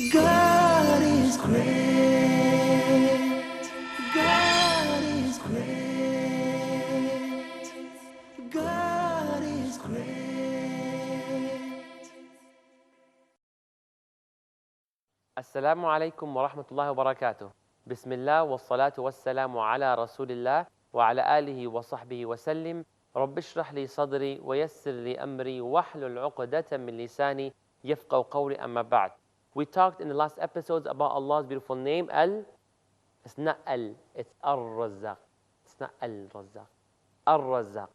God is great. God is great. God is great. Assalamu alaikum wa rahmatullahi wa barakatuh. Bismillah wa salatu wa salamu ala rasulillah wa ala alihi wa sahbihi wa sallim. Rabbi shrah li sadri wa yassir li amri wa hlul uqdatan min lisani yafqahu qawli amma ba'd. We talked in the last episodes about Allah's beautiful name, it's not it's Ar-Razzaq. It's not Al-Razzaq. Ar-Razzaq.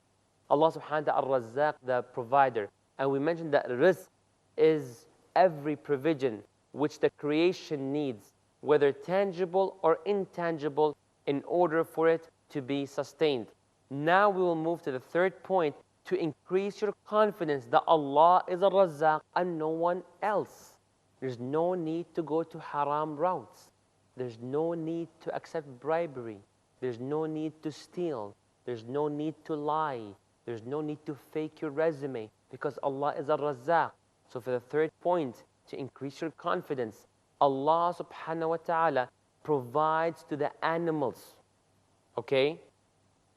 Allah subhanahu wa ta'ala, Ar-Razzaq, the provider. And we mentioned that rizq is every provision which the creation needs, whether tangible or intangible, in order for it to be sustained. Now we will move to the third point to increase your confidence that Allah is a Razzaq and no one else. There's no need to go to haram routes. There's no need to accept bribery. There's no need to steal. There's no need to lie. There's no need to fake your resume because Allah is a Razzaq. So for the third point, to increase your confidence, Allah subhanahu wa ta'ala provides to the animals. Okay?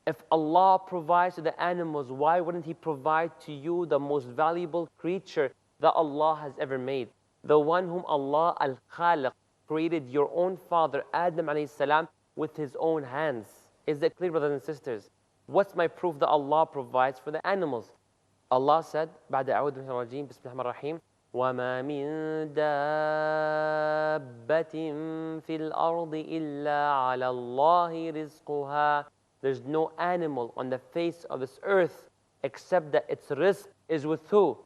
If Allah provides to the animals, why wouldn't He provide to you the most valuable creature that Allah has ever made? The one whom Allah al-Khaliq created, your own father Adam alayhi salam, with his own hands. Is that clear, brothers and sisters? What's my proof that Allah provides for the animals? Allah said, بعد أعوذ بالله الرجيم بسم الله الرحمن الرحيم وَمَا مِن دَابَّةٍ فِي الْأَرْضِ إِلَّا عَلَى اللَّهِ رِزْقُهَا. There's no animal on the face of this earth except that its rizq is with who?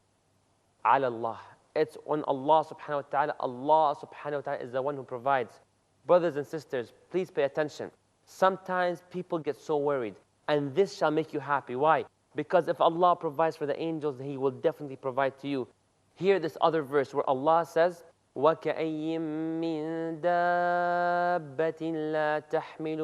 عَلَى اللَّهِ. It's on Allah subhanahu wa ta'ala. Allah subhanahu wa ta'ala is the one who provides. Brothers and sisters, please pay attention. Sometimes people get so worried, and this shall make you happy. Why? Because if Allah provides for the angels, He will definitely provide to you. Hear this other verse where Allah says, وَكَأَيٍّ مِّن دَابَّةٍ لَا تَحْمِلُ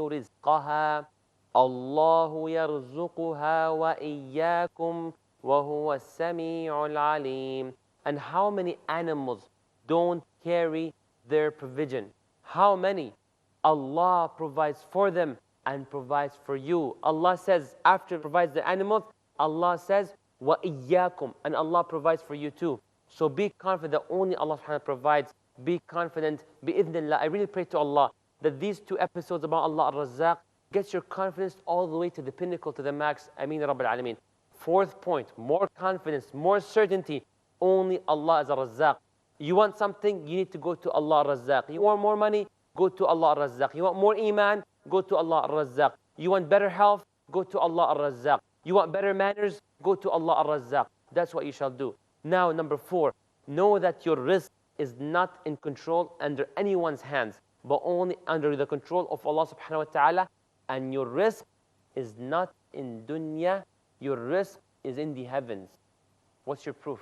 رِزْقَهَا اللَّهُ يَرْزُقُهَا وَإِيَّاكُمْ وَهُوَ السَّمِيعُ الْعَلِيمُ. And how many animals don't carry their provision? How many? Allah provides for them and provides for you. Allah says, after He provides the animals, Allah says, وَإِيَّاكُمْ, and Allah provides for you too. So be confident that only Allah subhanahu wa ta'ala provides. Be confident, bi'idhnillah. I really pray to Allah that these two episodes about Allah Ar-Razzaq gets your confidence all the way to the pinnacle, to the max. Ameen Rabbil Alameen. Fourth point, more confidence, more certainty. Only Allah is a Razzaq. You want something, you need to go to Allah Ar-Razzaq. You want more money, go to Allah Ar-Razzaq. You want more iman, go to Allah Ar-Razzaq. You want better health, go to Allah Ar-Razzaq. You want better manners, go to Allah Ar-Razzaq. That's what you shall do. Now, number 4, know that your rizq is not in control under anyone's hands, but only under the control of Allah subhanahu wa ta'ala. And your rizq is not in dunya, your rizq is in the heavens. What's your proof?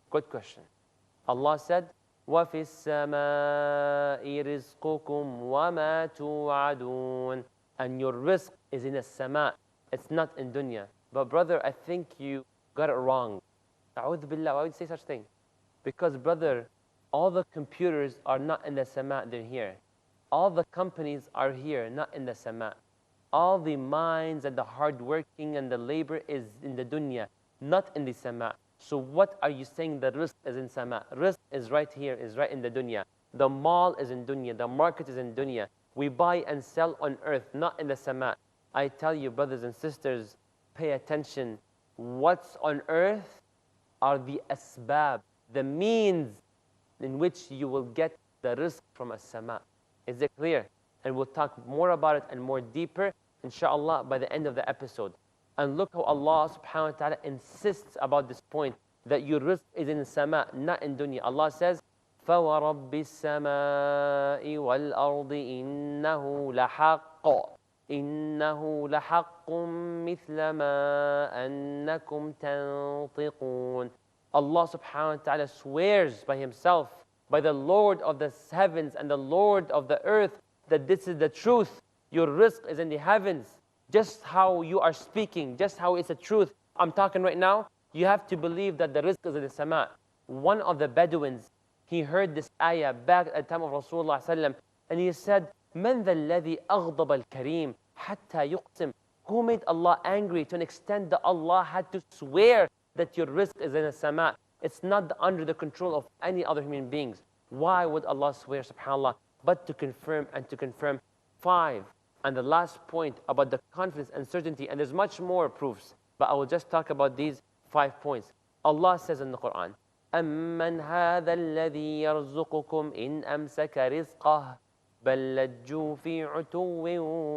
Good question. Allah said, وَفِي السَّمَاءِ رِزْقُكُمْ وَمَا تُوعَدُونَ. And your rizq is in the sama. It's not in dunya. But brother, I think you got it wrong. A'udhu billah, why would you say such thing? Because brother, all the computers are not in the sama, they're here. All the companies are here, not in the sama. All the minds and the hard working and the labor is in the dunya, not in the sama. So what are you saying the rizq is in sama? Rizq is right here, is right in the dunya. The mall is in dunya, the market is in dunya. We buy and sell on earth, not in the sama. I tell you, brothers and sisters, pay attention. What's on earth are the asbab, the means in which you will get the rizq from as-sama. Is it clear? And we'll talk more about it and more deeper, inshallah, by the end of the episode. And look how Allah subhanahu wa ta'ala insists about this point, that your rizq is in sama, not in dunya. Allah says, فَوَرَبِّ السَّمَاءِ وَالْأَرْضِ إِنَّهُ لَحَقٌّ إِنَّهُ لَحَقٌّ مِثْلَ مَا أَنَّكُمْ تَنطِقُونَ. Allah subhanahu wa ta'ala swears by Himself, by the Lord of the heavens and the Lord of the earth, that this is the truth. Your rizq is in the heavens. Just how you are speaking, just how it's the truth. I'm talking right now, you have to believe that the rizq is in the sama. One of the Bedouins, he heard this ayah back at the time of Rasulullah sallam, and he said, "Man ذا الذي أغضب الكريم حتى يقسم." Who made Allah angry to an extent that Allah had to swear that your rizq is in the sama? It's not under the control of any other human beings. Why would Allah swear, subhanAllah? But to confirm and to confirm. 5. And the last point about the confidence and certainty, and there's much more proofs, but I will just talk about these 5 points. Allah says in the Quran, أَمَّنْ هَذَا الَّذِي يَرْزُقُكُمْ إِنْ أَمْسَكَ رِزْقَهُ بَلْ لَجُّوا فِي عُتُوٍّ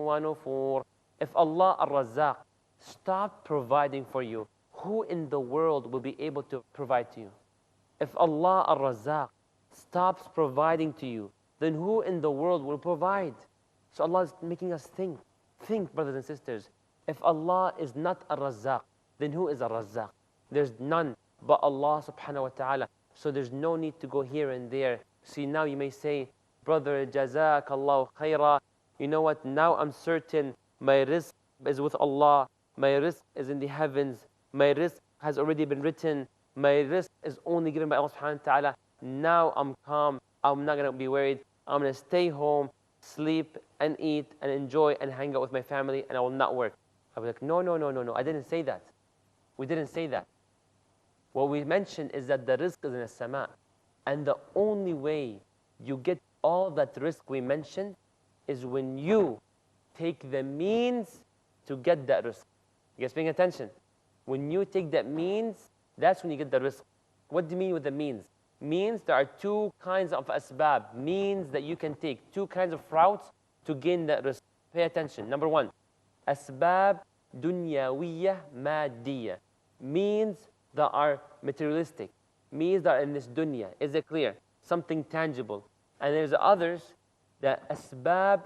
وَنُفُورٍ. If Allah Ar-Razzaq stopped providing for you, who in the world will be able to provide to you? If Allah Ar-Razzaq stops providing to you, then who in the world will provide? So Allah is making us think. Think, brothers and sisters. If Allah is not Ar-Razzaq, then who is Ar-Razzaq? There's none but Allah subhanahu wa ta'ala. So there's no need to go here and there. See, now you may say, brother, Jazakallahu khaira. You know what? Now I'm certain my rizq is with Allah. My rizq is in the heavens. My rizq has already been written. My rizq is only given by Allah subhanahu wa ta'ala. Now I'm calm. I'm not going to be worried. I'm going to stay home, sleep and eat and enjoy and hang out with my family, and I will not work. I was like, no. I didn't say that. We didn't say that. What we mentioned is that the rizq is in the sama. And the only way you get all that rizq we mentioned is when you take the means to get that rizq. You guys paying attention? When you take that means, that's when you get the rizq. What do you mean with the means? Means, there are 2 kinds of asbab, means that you can take, 2 kinds of routes to gain that rizq. Pay attention. Number 1, asbab dunyawiyya madiyya. Means that are materialistic. Means that are in this dunya. Is it clear? Something tangible. And there's others, the asbab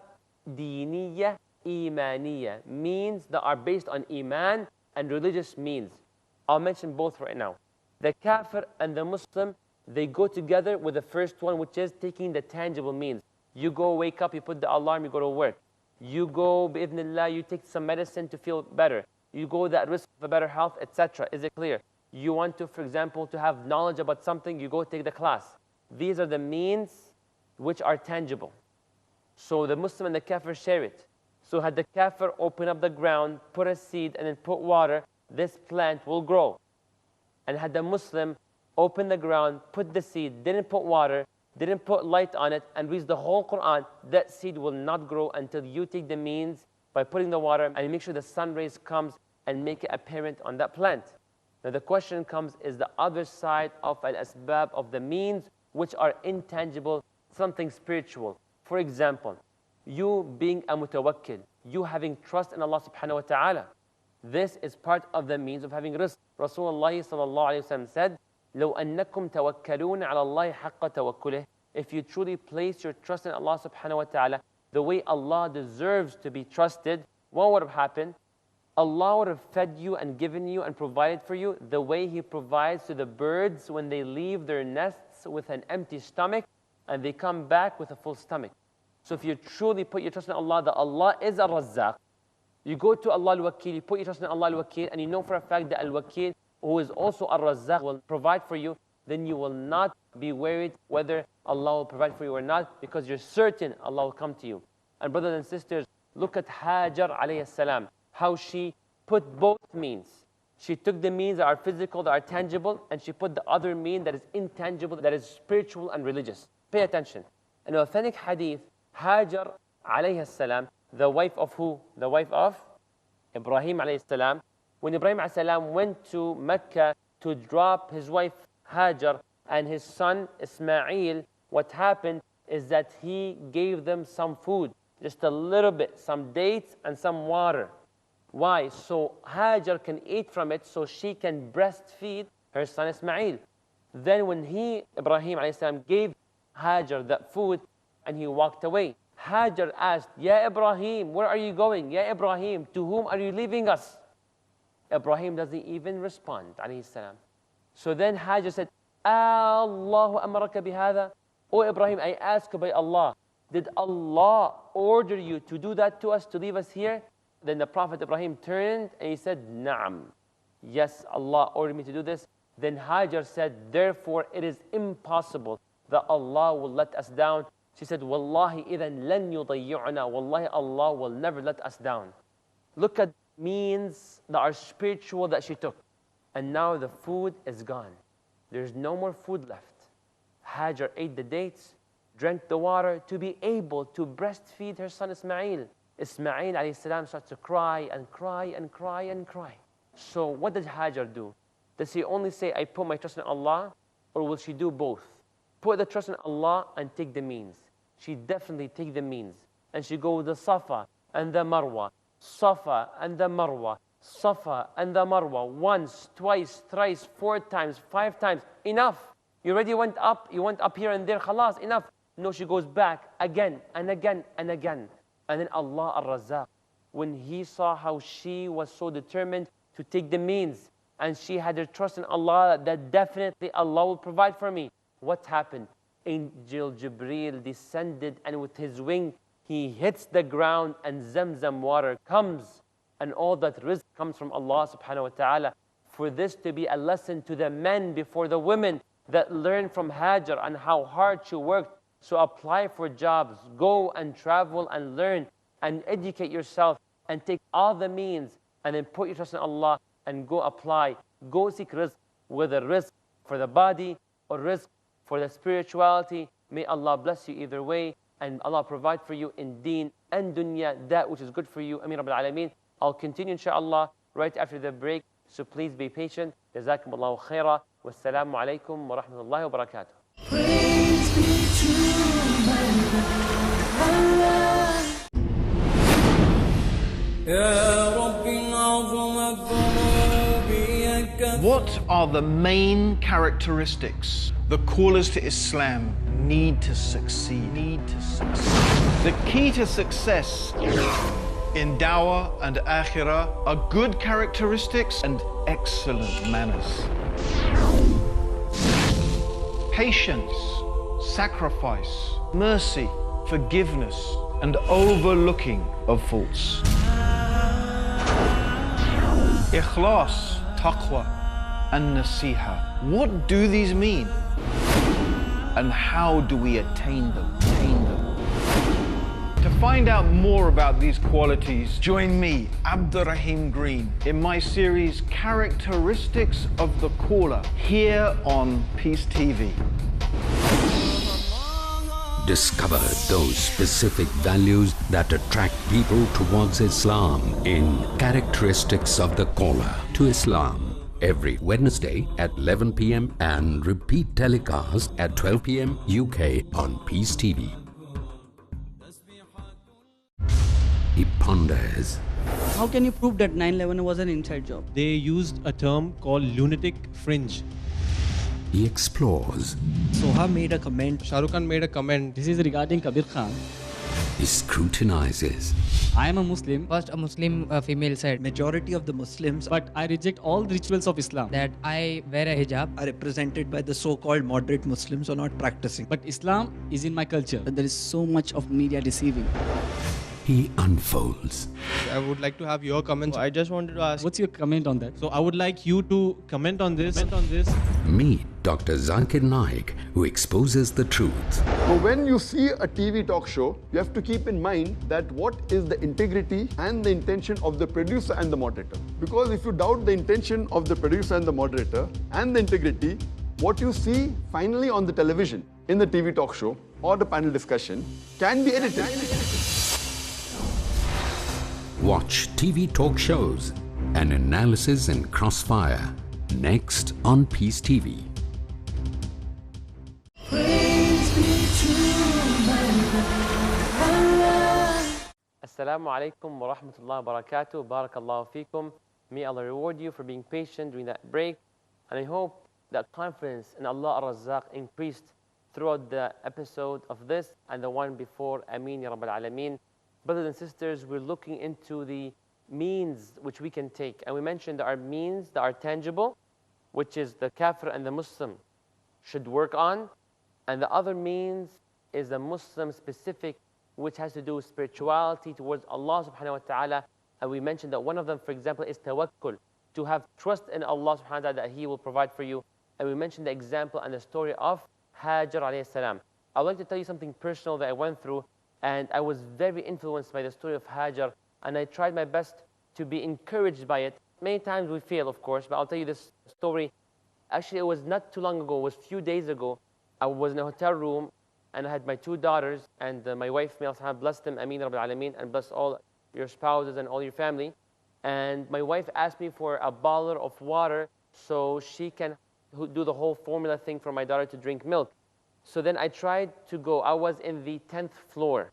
diniyya imaniyya. Means that are based on iman and religious means. I'll mention both right now. The kafir and the Muslim, they go together with the first one, which is taking the tangible means. You go wake up, you put the alarm, you go to work. You go, bi'idhnillah, you take some medicine to feel better. You go that risk for better health, etc. Is it clear? You want to, for example, to have knowledge about something, you go take the class. These are the means which are tangible. So the Muslim and the kafir share it. So had the kafir open up the ground, put a seed, and then put water, this plant will grow. And had the Muslim open the ground, put the seed, didn't put water, didn't put light on it, and reads the whole Quran, that seed will not grow until you take the means by putting the water and make sure the sun rays comes and make it apparent on that plant. Now the question comes, is the other side of al-asbab, of the means which are intangible, something spiritual. For example, you being a mutawakkil, you having trust in Allah subhanahu wa ta'ala. This is part of the means of having rizq. Rasulullah sallallahu alayhi wa sallam said, لو أنكم توكلون على الله حق توكله. If you truly place your trust in Allah subhanahu wa ta'ala the way Allah deserves to be trusted, what would have happened? Allah would have fed you and given you and provided for you the way He provides to the birds when they leave their nests with an empty stomach and they come back with a full stomach. So if you truly put your trust in Allah, that Allah is Ar-Razzaq, you go to Allah al-Wakil, you put your trust in Allah al-Wakil, and you know for a fact that al-Wakil, who is also Ar-Razzaq, will provide for you, then you will not be worried whether Allah will provide for you or not, because you're certain Allah will come to you. And brothers and sisters, look at Hajar alayhi salam, how she put both means. She took the means that are physical, that are tangible, and she put the other mean that is intangible, that is spiritual and religious. Pay attention. In an authentic hadith, Hajar alayhi salam, the wife of who? The wife of Ibrahim alayhi salam. When Ibrahim alayhi salam went to Mecca to drop his wife Hajar and his son Ismail, what happened is that he gave them some food, just a little bit, some dates and some water. Why? So Hajar can eat from it, so she can breastfeed her son Ismail. Then when Ibrahim alayhi salam, gave Hajar that food and he walked away, Hajar asked, Ya Ibrahim, where are you going? Ya Ibrahim, to whom are you leaving us? Ibrahim doesn't even respond, alayhi salam. So then Hajar said, Allahu amaraka bihada. Oh Ibrahim, I ask you by Allah, did Allah order you to do that to us, to leave us here? Then the Prophet Ibrahim turned and he said, Na'am. Yes, Allah ordered me to do this. Then Hajar said, therefore it is impossible that Allah will let us down. She said, Wallahi idhan lan yudayyu'na. Wallahi, Allah will never let us down. Look at means that are spiritual that she took. And now the food is gone. There's no more food left. Hajar ate the dates, drank the water to be able to breastfeed her son Ismail. Ismail alayhi salam starts to cry and cry and cry and cry. So what did Hajar do? Does he only say, I put my trust in Allah? Or will she do both? Put the trust in Allah and take the means. She definitely take the means. And she go the Safa and the Marwa. Safa and the Marwa. Safa and the Marwa. Once, twice, thrice, 4 times, 5 times. Enough. You already went up. You went up here and there. Khalas, enough. No, she goes back again and again and again. And then Allah Ar-Razzaq, when He saw how she was so determined to take the means, and she had her trust in Allah that definitely Allah will provide for me. What happened? Angel Jibreel descended, and with his wing, he hits the ground, and Zamzam water comes. And all that rizq comes from Allah subhanahu wa ta'ala. For this to be a lesson to the men before the women that learn from Hajar and how hard she worked. So apply for jobs, go and travel and learn and educate yourself and take all the means and then put your trust in Allah and go apply. Go seek rizq, whether rizq for the body or rizq for the spirituality. May Allah bless you either way, and Allah provide for you in deen and dunya that which is good for you. Ameen Rabbil Alameen. I'll continue inshallah right after the break, so please be patient. Jazakumullahu khaira. Wassalamu alaikum wa rahmatullahi wa barakatuh. Praise be to Allah. What are the main characteristics the callers to Islam need to succeed? The key to success in dawah and akhirah are good characteristics and excellent manners. Patience, sacrifice, mercy, forgiveness, and overlooking of faults. Ikhlas, taqwa, and nasiha. What do these mean? And how do we attain them? To find out more about these qualities, join me, Abdurrahim Green, in my series Characteristics of the Caller, here on Peace TV. Discover those specific values that attract people towards Islam in Characteristics of the Caller to Islam. Every Wednesday at 11 p.m. and repeat telecast at 12 p.m. UK on Peace TV. He ponders. How can you prove that 9/11 was an inside job? They used a term called lunatic fringe. He explores. Soha made a comment. Shah Rukh Khan made a comment. This is regarding Kabir Khan. He scrutinizes. I am a Muslim, First, a Muslim female said majority of the Muslims but I reject all the rituals of Islam. That I wear a hijab. are represented by the so-called moderate Muslims who are not practicing. But Islam is in my culture. But there is so much of media deceiving. He unfolds. I would like to have your comments. I just wanted to ask. What's your comment on that? So I would like you to comment on this. Meet Dr. Zakir Naik, who exposes the truth. So when you see a TV talk show, you have to keep in mind that what is the integrity and the intention of the producer and the moderator. Because if you doubt the intention of the producer and the moderator and the integrity, what you see finally on the television, in the TV talk show or the panel discussion can be edited. Watch TV talk shows and analysis in Crossfire next on Peace TV. Praise be to Allah. Assalamu alaikum wa rahmatullahi wa barakatuh. Barakallahu feekum. May Allah reward you for being patient during that break. And I hope that confidence in Allah Ar-Razzaq increased throughout the episode of this and the one before. Ameen Ya Rabbil Alameen. Brothers and sisters, we're looking into the means which we can take. And we mentioned there are means that are tangible, which is the kafir and the Muslim should work on. And the other means is the Muslim specific, which has to do with spirituality towards Allah subhanahu wa ta'ala. And we mentioned that one of them, for example, is tawakkul, to have trust in Allah subhanahu wa ta'ala that He will provide for you. And we mentioned the example and the story of Hajar alayhi salam. I would like to tell you something personal that I went through, and I was very influenced by the story of Hajar, and I tried my best to be encouraged by it. Many times we fail, of course, but I'll tell you this story. Actually, it was not too long ago, it was a few days ago. I was in a hotel room, and I had my 2 daughters, and my wife, may Allah bless them, Ameen Rabbil Alameen, and bless all your spouses and all your family. And my wife asked me for a bottle of water so she can do the whole formula thing for my daughter to drink milk. So then I tried to go. I was in the 10th floor.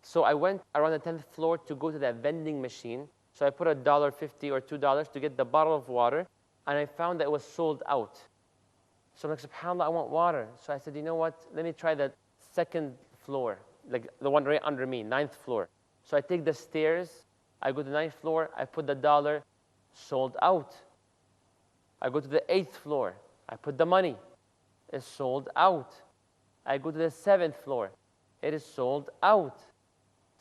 So I went around the 10th floor to go to that vending machine. So I put $1.50 or $2 to get the bottle of water, and I found that it was sold out. So I'm like, subhanAllah, I want water. So I said, you know what, let me try the 2nd floor, like the one right under me, 9th floor. So I take the stairs, I go to the 9th floor, I put the dollar, sold out. I go to the 8th floor, I put the money, it's sold out. I go to the 7th floor, it is sold out.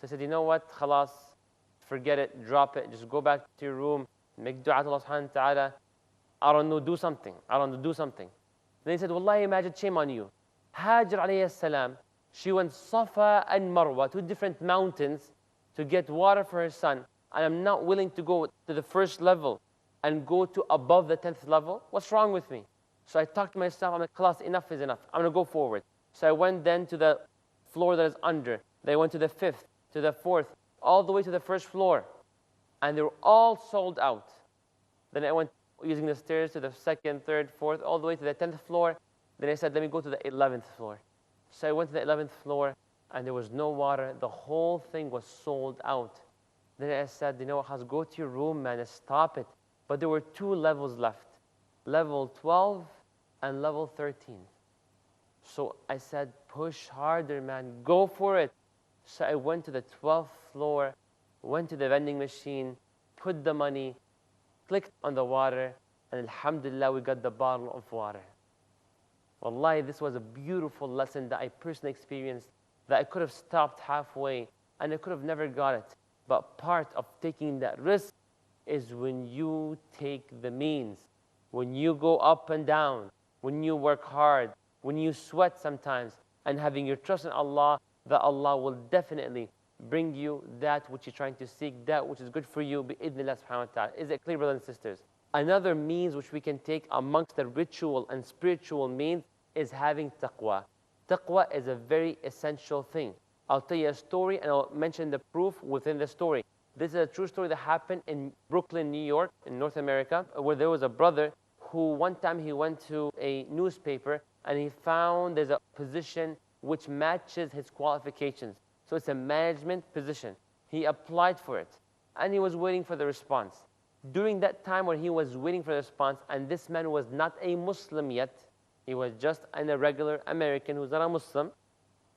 So I said, you know what, khalas, forget it, drop it, just go back to your room, make dua to Allah subhanahu wa ta'ala. I don't know, do something. I don't know, do something. Then he said, Wallahi, Majid, shame on you. Hajar alayhi salam, she went Safa and Marwa, 2 different mountains, to get water for her son. And I'm not willing to go to the 1st level and go to above the 10th level. What's wrong with me? So I talked to myself, I'm like, class, enough is enough. I'm going to go forward. So I went then to the floor that is under. Then I went to the 5th, to the 4th, all the way to the 1st floor. And they were all sold out. Then I went using the stairs to the 2nd, 3rd, 4th, all the way to the 10th floor. Then I said, let me go to the 11th floor. So I went to the 11th floor, and there was no water. The whole thing was sold out. Then I said, you know, Has, go to your room, man, and stop it. But there were 2 levels left, level 12 and level 13. So I said, push harder, man, go for it. So I went to the 12th floor, went to the vending machine, put the money, clicked on the water, and alhamdulillah, we got the bottle of water. Wallahi, this was a beautiful lesson that I personally experienced, that I could have stopped halfway, and I could have never got it. But part of taking that risk is when you take the means, when you go up and down, when you work hard, when you sweat sometimes, and having your trust in Allah, that Allah will definitely bring you that which you're trying to seek, that which is good for you, bi-idhnillah subhanahu wa ta'ala. Is it clear, brothers and sisters? Another means which we can take amongst the ritual and spiritual means is having taqwa. Taqwa is a very essential thing. I'll tell you a story and I'll mention the proof within the story. This is a true story that happened in Brooklyn, New York, in North America, where there was a brother who one time he went to a newspaper and he found there's a position which matches his qualifications. So it's a management position. He applied for it and he was waiting for the response. During that time when he was waiting for the response, and this man was not a Muslim yet, he was just a regular American who's not a Muslim,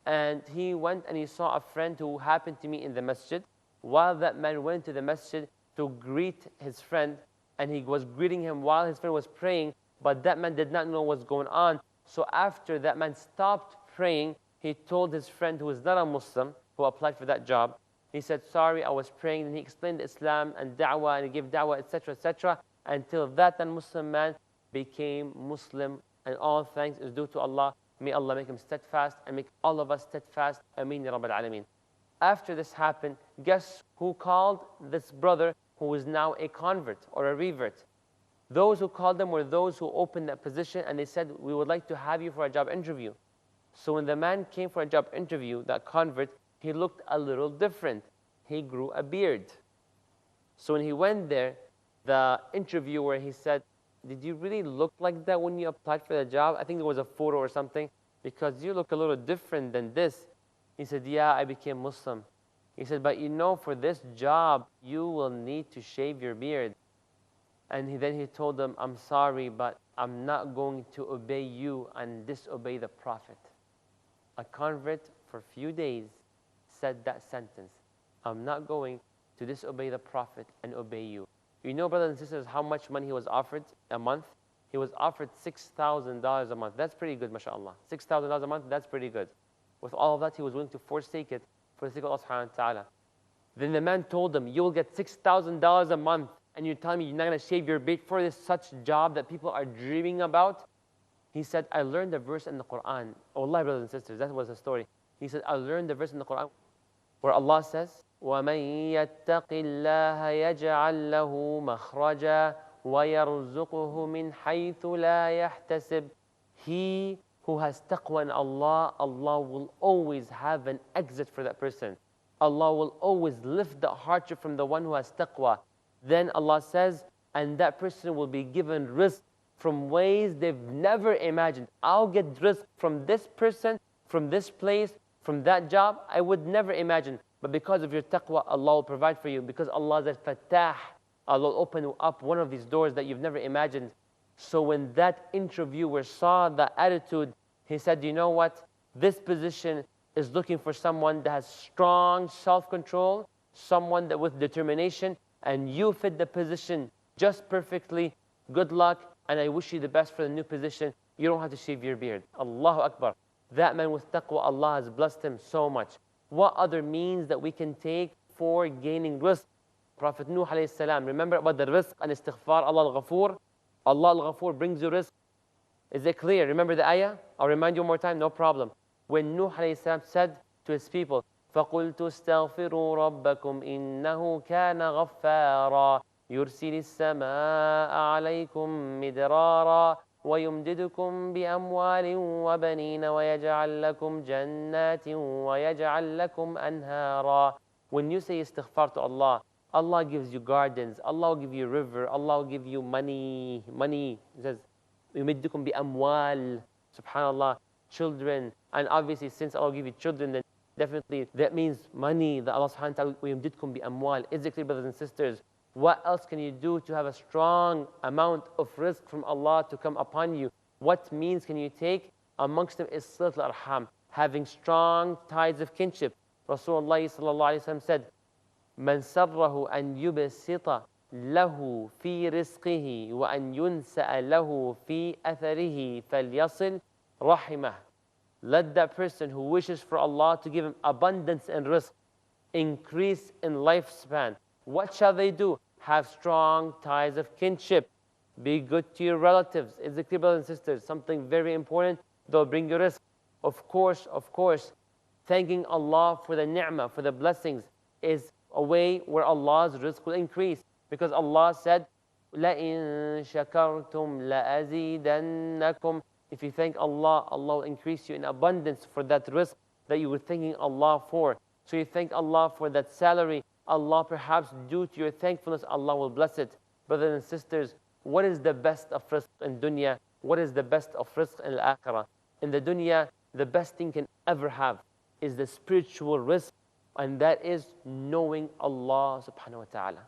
and he went and he saw a friend who happened to meet in the masjid. While that man went to the masjid to greet his friend, and he was greeting him while his friend was praying, but that man did not know what's going on. So after that man stopped praying, he told his friend who was not a Muslim, who applied for that job, he said, sorry, I was praying, and he explained Islam and da'wah, and he gave da'wah, etc., until that non-Muslim man became Muslim, and all thanks is due to Allah. May Allah make him steadfast, and make all of us steadfast. Ameen ya Rabbil Alameen. After this happened, guess who called this brother who is now a convert or a revert? Those who called them were those who opened that position, and they said, we would like to have you for a job interview. So when the man came for a job interview, that convert, he looked a little different. He grew a beard. So when he went there, the interviewer, he said, did you really look like that when you applied for the job? I think there was a photo or something, because you look a little different than this. He said, yeah, I became Muslim. He said, but you know, for this job, you will need to shave your beard. And then he told them, I'm sorry, but I'm not going to obey you and disobey the Prophet. A convert for a few days said that sentence, I'm not going to disobey the Prophet and obey you. You know, brothers and sisters, how much money he was offered a month? He was offered $6,000 a month. That's pretty good, mashallah. $6,000 a month, that's pretty good. With all of that, he was willing to forsake it for the sake of Allah subhanahu wa ta'ala. Then the man told him, you will get $6,000 a month, and you're telling me you're not going to shave your beard for this such job that people are dreaming about? He said, I learned a verse in the Quran. Wallahi, brothers and sisters, that was the story. He said, I learned the verse in the Quran where Allah says, وَمَن يَتَّقِ اللَّهَ يَجْعَل لَّهُ مَخْرَجًا وَيَرْزُقُهُ مِنْ حَيْثُ لَا يَحْتَسِبُ. He who has taqwa in Allah, Allah will always have an exit for that person. Allah will always lift the hardship from the one who has taqwa. Then Allah says, and that person will be given rizq from ways they've never imagined. I'll get rizq from this person, from this place, from that job. I would never imagine. But because of your taqwa, Allah will provide for you. Because Allah is al-Fattah, Allah will open up one of these doors that you've never imagined. So when that interviewer saw the attitude, he said, you know what? This position is looking for someone that has strong self-control, someone that with determination, and you fit the position just perfectly. Good luck, and I wish you the best for the new position. You don't have to shave your beard. Allahu Akbar. That man with taqwa, Allah has blessed him so much. What other means that we can take for gaining rizq? Prophet Nuh alayhi salam, remember about the rizq and istighfar, Allah al-Ghafoor? Allah al-Ghafoor brings you rizq. Is it clear? Remember the ayah? I'll remind you one more time, no problem. When Nuh alayhi salam said to his people, فَقُلْتُ اسْتَغْفِرُوا رَبَّكُمْ إِنَّهُ كَانَ غَفَّارًا يُرْسِلِ السَّمَاءَ عَلَيْكُمْ مِدْرَارًا وَيُمْدِدُكُمْ بِأَمْوَالٍ وَبَنِينَ وَيَجْعَلْ لَكُمْ جَنَّاتٍ وَيَجْعَلْ لَكُمْ أَنْهَارًا. When you say istighfar to Allah, Allah gives you gardens, Allah will give you a river, Allah will give you money. Money. It says, يُمِدُّكُمْ بِأَمْوَالٍ. Subhanallah, children. And obviously, since Allah will give you children, then definitely that means money. That Allah subhanahu wa ta'ala, وَيُمْدِدْكُمْ بِأَمْوَالٍ. Is it clear, brothers and sisters? What else can you do to have a strong amount of rizq from Allah to come upon you? What means can you take? Amongst them is silat al-arham, having strong ties of kinship. Rasulullah sallallahu alayhi wa sallam said, مَنْ سَرَّهُ أَنْ يُبْسِطَ لَهُ فِي رِزْقِهِ وَأَنْ يُنْسَأَ لَهُ فِي أَثَرِهِ فَلْيَصِلْ رَحِمَهُ. Let that person who wishes for Allah to give him abundance in rizq, increase in lifespan, what shall they do? Have strong ties of kinship. Be good to your relatives. Is it clear, brothers and sisters? Something very important. They'll bring you rizq. Of course, thanking Allah for the ni'mah, for the blessings, is a way where Allah's rizq will increase. Because Allah said, لَإِن شَكَرْتُمْ لَأَزِيدَنَّكُمْ. If you thank Allah, Allah will increase you in abundance for that rizq that you were thanking Allah for. So you thank Allah for that salary, Allah perhaps due to your thankfulness, Allah will bless it. Brothers and sisters, what is the best of rizq in dunya? What is the best of rizq in al-akhirah? In the dunya, the best thing can ever have is the spiritual rizq, and that is knowing Allah subhanahu wa ta'ala.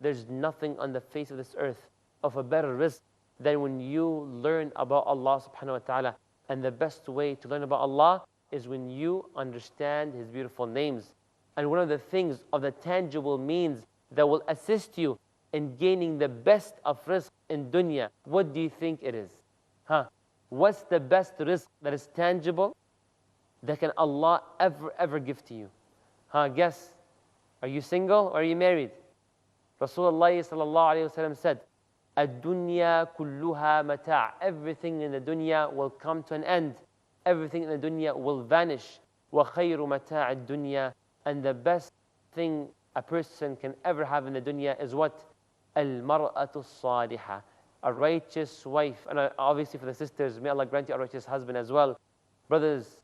There's nothing on the face of this earth of a better rizq than when you learn about Allah subhanahu wa ta'ala. And the best way to learn about Allah is when you understand His beautiful names. And one of the things of the tangible means that will assist you in gaining the best of rizq in dunya, what do you think it is? What's the best rizq that is tangible that can Allah ever give to you? Guess. Are you single or are you married? Rasulullah sallallahu alayhi wa sallam said, الدنيا كلها متاع. Everything in the dunya will come to an end. Everything in the dunya will vanish. وخير متاع الدنيا. And the best thing a person can ever have in the dunya is what? المرأة الصالحة. A righteous wife. And obviously for the sisters, may Allah grant you a righteous husband as well. Brothers,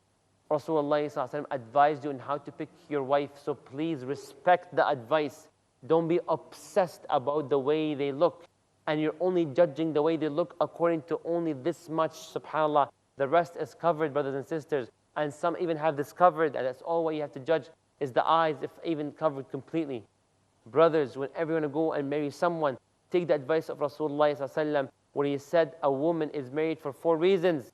Rasulullah sallallahu alaihi wasallam advised you on how to pick your wife, so please respect the advice. Don't be obsessed about the way they look, and you're only judging the way they look according to only this much, subhanAllah. The rest is covered, brothers and sisters, and some even have this covered, and that's all what you have to judge is the eyes, if even covered completely. Brothers, whenever you want to go and marry someone, take the advice of Rasulullah sallallahu alaihi wasallam, where he said a woman is married for 4 reasons.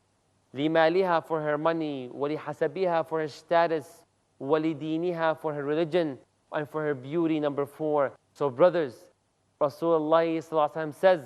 لِمَالِهَا, for her money, وَلِحَسَبِهَا, for her status, وَلِدِينِهَا, for her religion, and for her beauty, number 4. So brothers, Rasulullah says,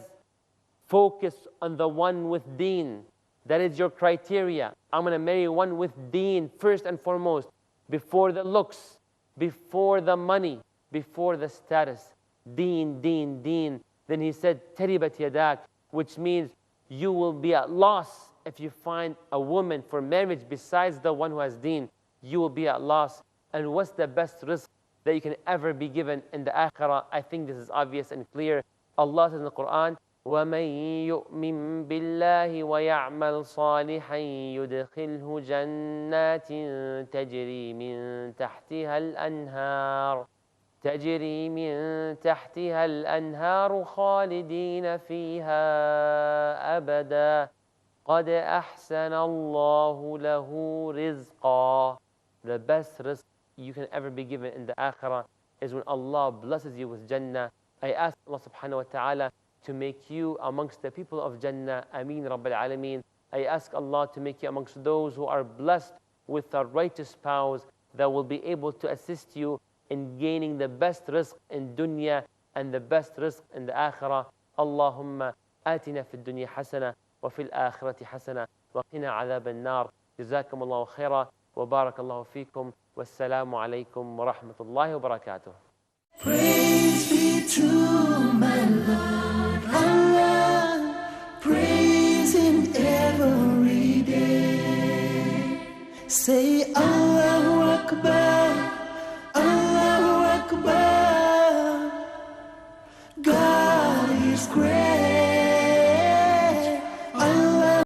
focus on the one with deen. That is your criteria. I'm going to marry one with deen first and foremost, before the looks, before the money, before the status. Deen, deen, deen. Then he said, تَرِبَتْ يَدَاكَ, which means you will be at loss if you find a woman for marriage besides the one who has deen, you will be at loss. And what's the best rizq that you can ever be given in the akhirah? I think this is obvious and clear. Allah says in the Quran, وَمَن يُؤْمِن بِاللَّهِ وَيَعْمَلْ صَالِحًا يُدْخِلْهُ جَنَّاتٍ تَجْرِي مِن تَحْتِهَا الْأَنْهَارُ خَالِدِينَ فِيهَا أَبَدًا قَدْ أَحْسَنَ اللَّهُ لَهُ رِزْقًا. The best rizq you can ever be given in the akhirah is when Allah blesses you with Jannah. I ask Allah subhanahu wa ta'ala to make you amongst the people of Jannah. Ameen Rabbil Alameen. I ask Allah to make you amongst those who are blessed with a righteous spouse that will be able to assist you in gaining the best rizq in dunya and the best rizq in the akhirah. Allahumma atina fi dunya hasana wa fil akhirati hasana wa qina adhab an-nar. Jazakum Allahu khaira wa barakallahu fikum. Wassalamu alaikum wa rahmatullahi wa barakatuh.